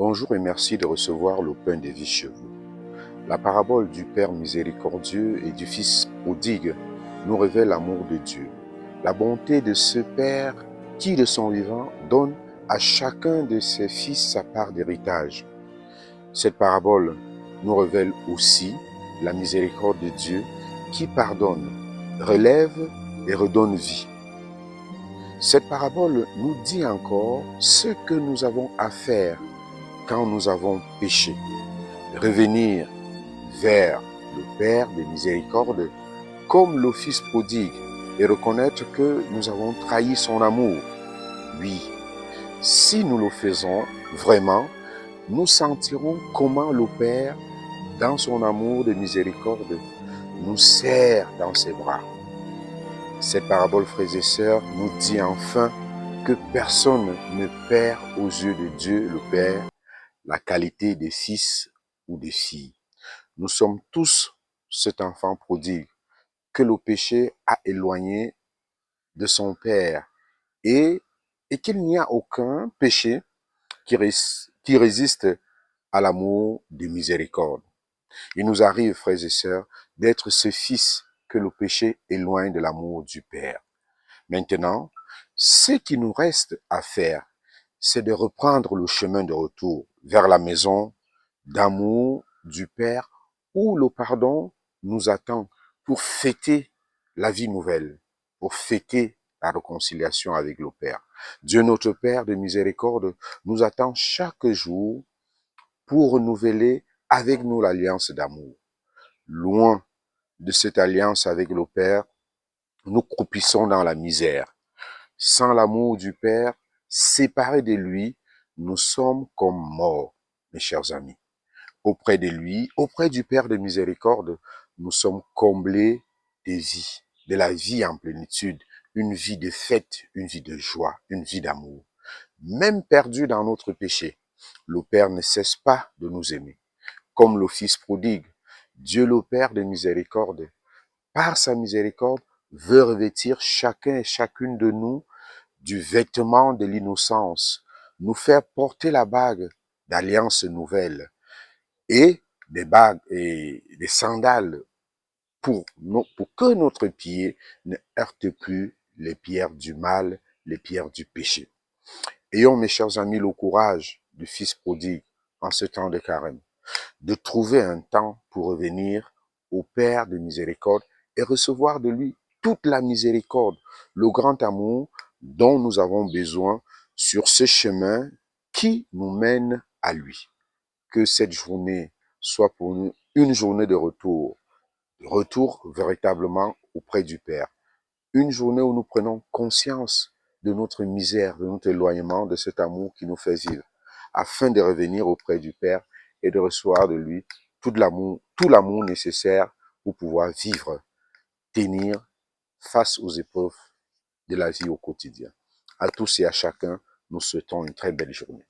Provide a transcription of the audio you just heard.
Bonjour et merci de recevoir le pain des vies chez vous. La parabole du Père miséricordieux et du Fils prodigue nous révèle l'amour de Dieu, la bonté de ce Père qui, de son vivant, donne à chacun de ses fils sa part d'héritage. Cette parabole nous révèle aussi la miséricorde de Dieu qui pardonne, relève et redonne vie. Cette parabole nous dit encore ce que nous avons à faire quand nous avons péché. Revenir vers le Père de miséricorde comme le Fils prodigue et reconnaître que nous avons trahi son amour. Oui, si nous le faisons vraiment, nous sentirons comment le Père, dans son amour de miséricorde, nous serre dans ses bras. Cette parabole, frères et sœurs, nous dit enfin que personne ne perd aux yeux de Dieu, le Père, la qualité des fils ou des filles. Nous sommes tous cet enfant prodigue que le péché a éloigné de son Père et qu'il n'y a aucun péché qui résiste à l'amour de miséricorde. Il nous arrive, frères et sœurs, d'être ce fils que le péché éloigne de l'amour du Père. Maintenant, ce qui nous reste à faire, c'est de reprendre le chemin de retour vers la maison d'amour du Père où le pardon nous attend pour fêter la vie nouvelle, pour fêter la réconciliation avec le Père. Dieu notre Père de miséricorde nous attend chaque jour pour renouveler avec nous l'alliance d'amour. Loin de cette alliance avec le Père, nous croupissons dans la misère. Sans l'amour du Père, séparés de lui, nous sommes comme morts, mes chers amis. Auprès de lui, auprès du Père de miséricorde, nous sommes comblés de vie, de la vie en plénitude, une vie de fête, une vie de joie, une vie d'amour. Même perdus dans notre péché, le Père ne cesse pas de nous aimer. Comme le Fils prodigue, Dieu le Père de miséricorde, par sa miséricorde, veut revêtir chacun et chacune de nous du vêtement de l'innocence, nous faire porter la bague d'alliance nouvelle et des bagues et des sandales pour que notre pied ne heurte plus les pierres du mal, les pierres du péché. Ayons, mes chers amis, le courage du Fils prodigue en ce temps de carême, de trouver un temps pour revenir au Père de miséricorde et recevoir de lui toute la miséricorde, le grand amour dont nous avons besoin sur ce chemin qui nous mène à lui. Que cette journée soit pour nous une journée de retour véritablement auprès du Père. Une journée où nous prenons conscience de notre misère, de notre éloignement, de cet amour qui nous fait vivre, afin de revenir auprès du Père et de recevoir de lui tout l'amour nécessaire pour pouvoir vivre, tenir face aux épreuves de la vie au quotidien. À tous et à chacun, nous souhaitons une très belle journée.